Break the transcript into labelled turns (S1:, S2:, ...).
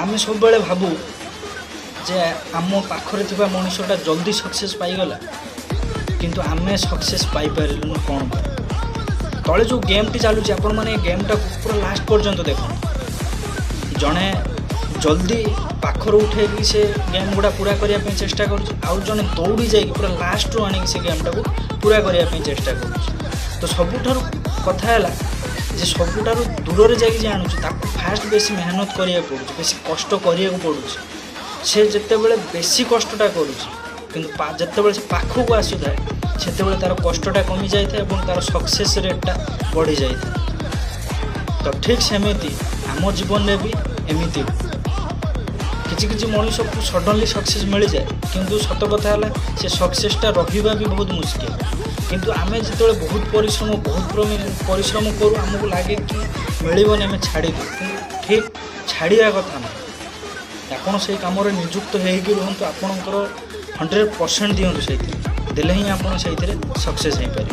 S1: आमे सब बेले भाबू जे आम पाखरे थिबा मनुष्यटा जल्दी सक्सेस पाईगला किंतु आमे सक्सेस पाई पारिलुनु कौन तले जो गेम टी चलुची आपण माने गेमटा पूरा लास्ट पर्यंत देखो जड़े जल्दी पाखर उठे से गेम गुड़ा पूरा करने चेष्टा कर जड़े दौड़ी जा पूरा लास्ट रू आने से गेमटा को पूरा करने चेष्टा कर तो सबुठार कथा है जे सबुठार दूर जाकि जानूँ ताको फास्ट बेसी मेहनत करिया पड़ुछ बेसी कष्ट करिया पड़ुछ से जिते बड़े बेसी कष्टटा करुँच जिते से पाखक आसुए से तार कष्टटा कमी जाए तार सक्सेस रेटा बढ़ी जाए तो ठीक सेमती आम जीवन में भी एमती किसी मनुष्य को सडनली सक्सेस मिल जाए किंतु सत कथा है से सक्सेसटा रहा भी बहुत मुश्किल किंतु आमे जिते बहुत परिश्रम करूँ आमको लगे कि मिलबनी आम छाड़ी ठीक छाड़ा कथा ना आपड़ से कम निजुक्त होगी रुहतु आपणकर 100% दिंतु से देले ही आप सक्सेस हो पारे।